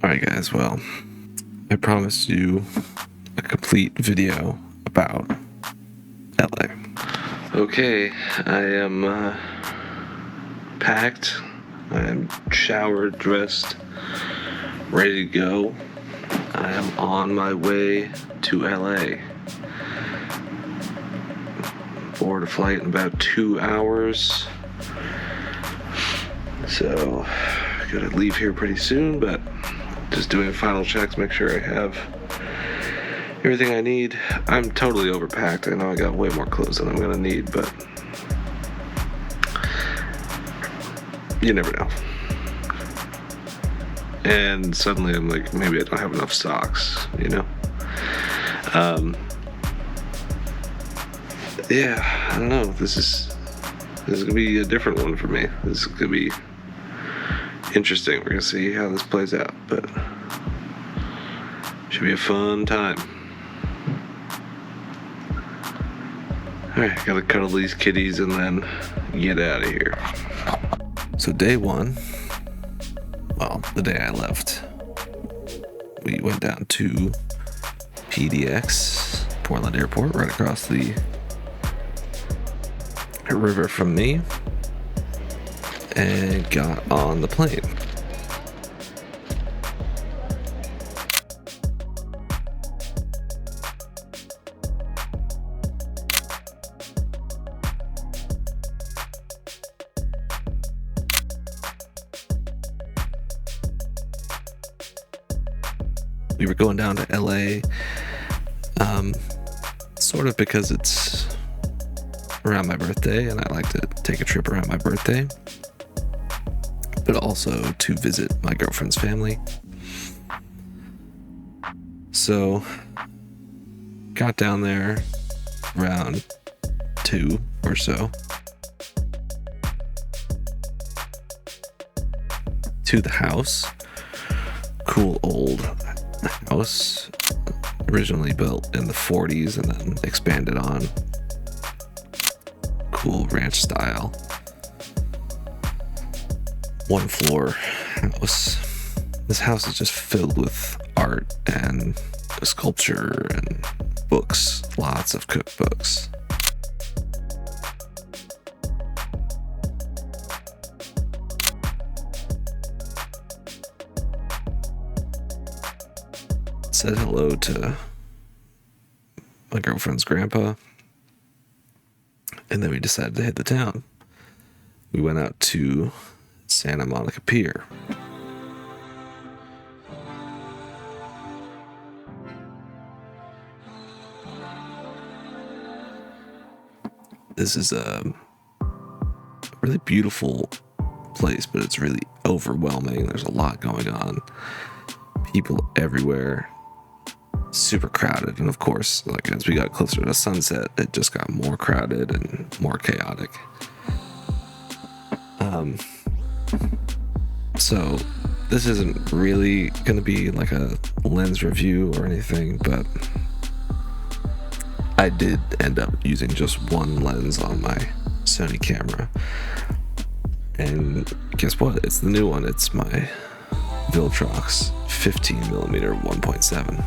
Alright guys, well, I promised you a complete video about LA. Okay, I am packed, I am showered, dressed, ready to go. I am on my way to LA. Board a flight in about 2 hours. So, gotta leave here pretty soon, but just doing final checks, make sure I have everything I need. I'm totally overpacked. I know I got way more clothes than I'm gonna need, but you never know. And suddenly I'm like, maybe I don't have enough socks, you know? Yeah, I don't know. This is gonna be a different one for me. This is gonna be interesting. We're gonna see how this plays out, but should be a fun time. Alright, gotta cuddle these kitties and then get out of here. So day one, well, the day I left, we went down to PDX, Portland Airport, right across the river from me, and got on the plane. We were going down to LA, sort of because it's around my birthday and I like to take a trip around my birthday, but also to visit my girlfriend's family. So got down there around 2 or so to the house. Cool old house, originally built in the 40s and then expanded on. Cool ranch style, 1 floor house. This house is just filled with art and sculpture and books, lots of cookbooks. Said hello to my girlfriend's grandpa, and then we decided to hit the town. We went out to Santa Monica Pier. This is a really beautiful place, but it's really overwhelming. There's a lot going on. People everywhere. Super crowded, and of course, like as we got closer to sunset, it just got more crowded and more chaotic. So this isn't really gonna be like a lens review or anything, but I did end up using just one lens on my Sony camera, and guess what? It's the new one. It's my Viltrox 15mm 1.7.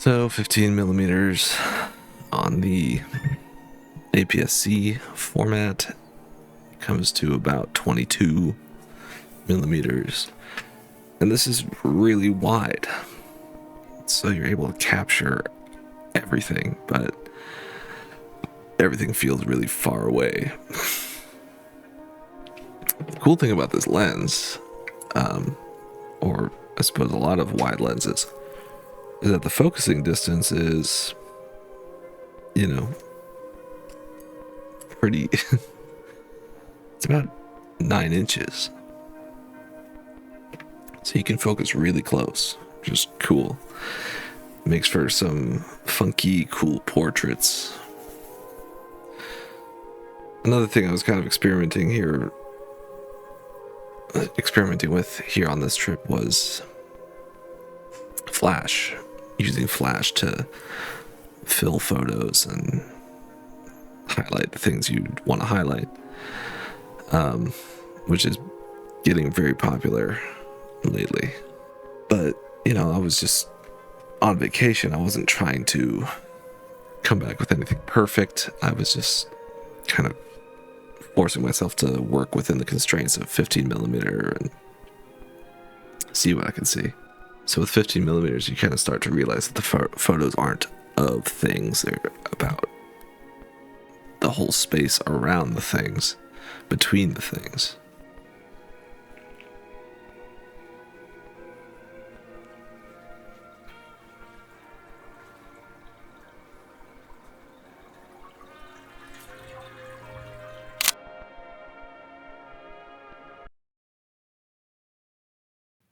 So 15 millimeters on the APS-C format comes to about 22 millimeters. And this is really wide. So you're able to capture everything, but everything feels really far away. The cool thing about this lens, or I suppose a lot of wide lenses, is that the focusing distance is, pretty, it's about 9 inches. So you can focus really close, which is cool. Makes for some funky, cool portraits. Another thing I was kind of experimenting with here on this trip was flash. Using flash to fill photos and highlight the things you'd want to highlight, which is getting very popular lately. But, I was just on vacation. I wasn't trying to come back with anything perfect. I was just kind of forcing myself to work within the constraints of 15 millimeter and see what I can see. So with 15 millimeters, you kind of start to realize that the photos aren't of things. They're about the whole space around the things, between the things.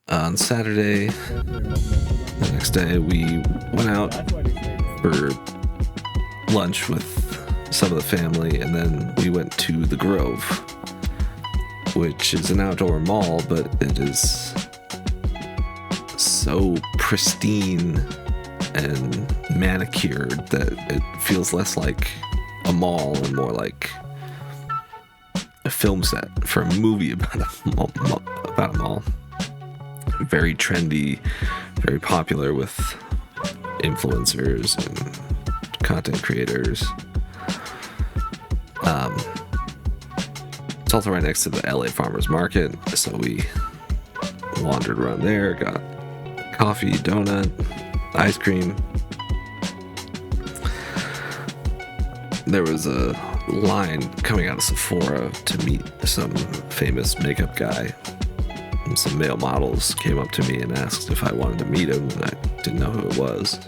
On Saturday, the next day, we went out for lunch with some of the family, and then we went to the Grove, which is an outdoor mall, but it is so pristine and manicured that it feels less like a mall and more like a film set for a movie about a mall. Very trendy, very popular with influencers and content creators. It's also right next to the LA Farmers Market, so we wandered around there, got coffee, donut, ice cream. There was a line coming out of Sephora to meet some famous makeup guy. some male models came up to me and asked if I wanted to meet him, and I didn't know who it was.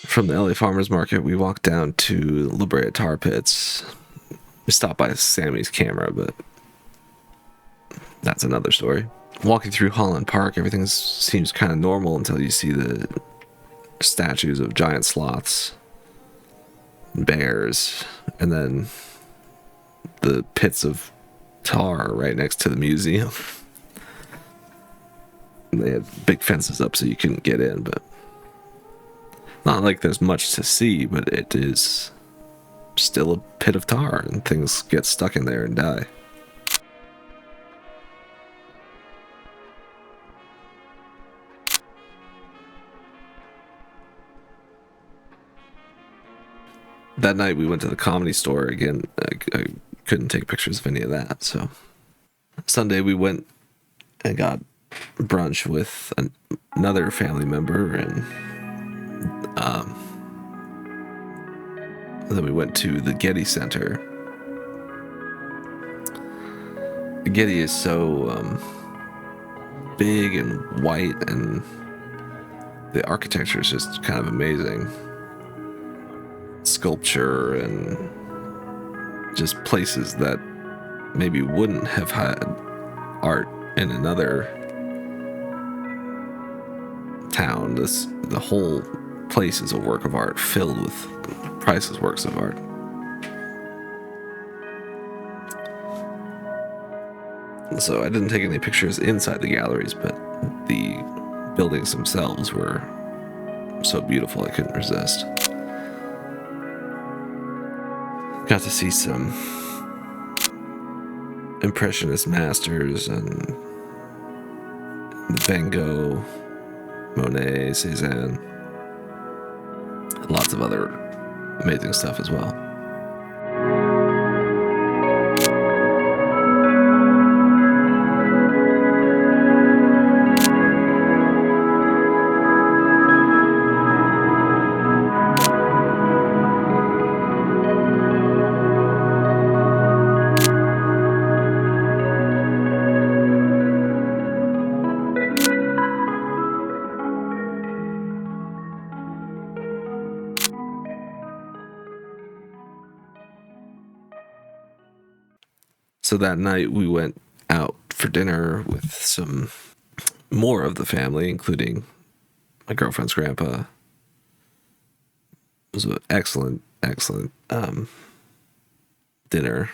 From the LA Farmers Market, we walked down to the Brea Tar Pits. We stopped by Sammy's camera, but that's another story. Walking through Holland Park, everything seems kind of normal until you see the statues of giant sloths, bears, and then the pits of tar right next to the museum. They had big fences up so you couldn't get in, but not like there's much to see, but it is still a pit of tar, and things get stuck in there and die. That night we went to the Comedy Store again. I couldn't take pictures of any of that, so Sunday we went and got brunch with another family member, and then we went to the Getty Center. The Getty is so big and white, and the architecture is just kind of amazing. Sculpture and just places that maybe wouldn't have had art in another town. The whole place is a work of art filled with priceless works of art. So I didn't take any pictures inside the galleries, but the buildings themselves were so beautiful I couldn't resist. Got to see some Impressionist masters and Van Gogh, Monet, Cézanne, and lots of other amazing stuff as well. So that night we went out for dinner with some more of the family, including my girlfriend's grandpa. It was an excellent dinner.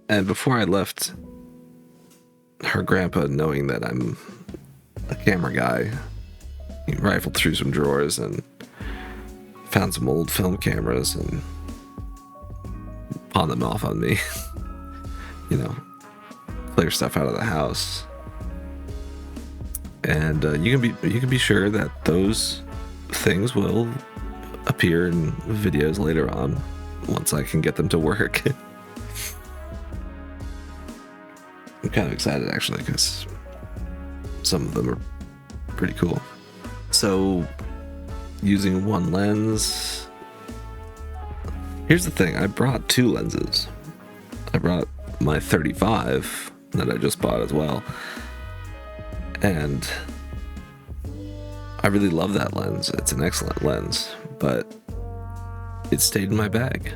And before I left, her grandpa, knowing that I'm a camera guy, he rifled through some drawers and found some old film cameras and pawned them off on me. You know, clear stuff out of the house. and you can be sure that those things will appear in videos later on once I can get them to work. I'm kind of excited actually, because some of them are pretty cool. So using one lens, here's the thing, I brought two lenses. I brought my 35 that I just bought as well, and I really love that lens. It's an excellent lens, but it stayed in my bag.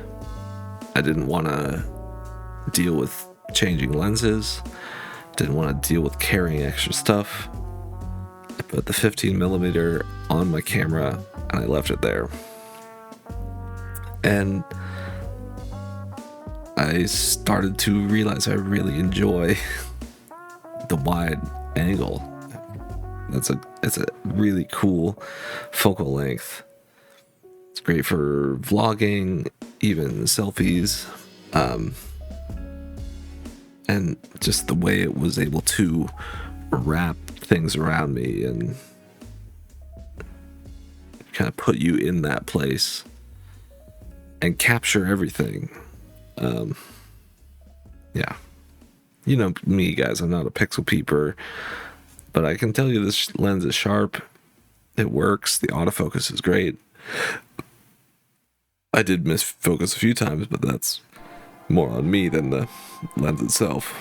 I didn't want to deal with changing lenses, didn't want to deal with carrying extra stuff. I put the 15mm on my camera and I left it there. And I started to realize I really enjoy the wide angle. It's a really cool focal length. It's great for vlogging, even selfies, and just the way it was able to wrap things around me and kind of put you in that place and capture everything. Yeah, you know me, guys, I'm not a pixel peeper, but I can tell you this lens is sharp. It works. The autofocus is great. I did miss focus a few times, but that's more on me than the lens itself.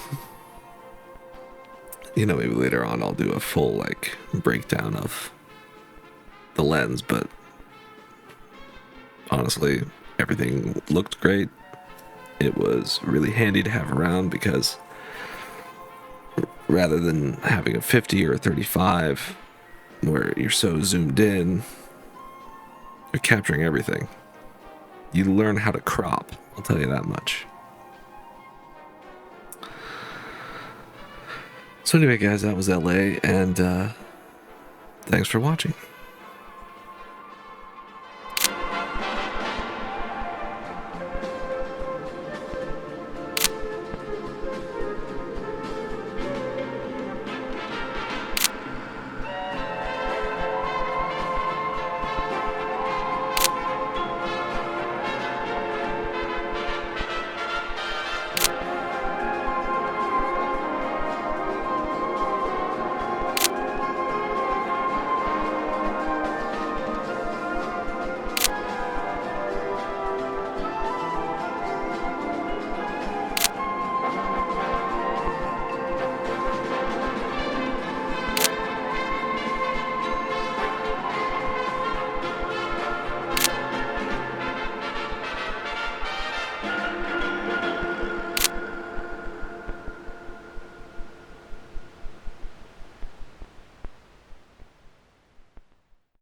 You know, maybe later on I'll do a full like breakdown of the lens, but honestly, everything looked great. It was really handy to have around because rather than having a 50 or a 35 where you're so zoomed in, you're capturing everything. You learn how to crop, I'll tell you that much. So anyway, guys, that was LA, and thanks for watching.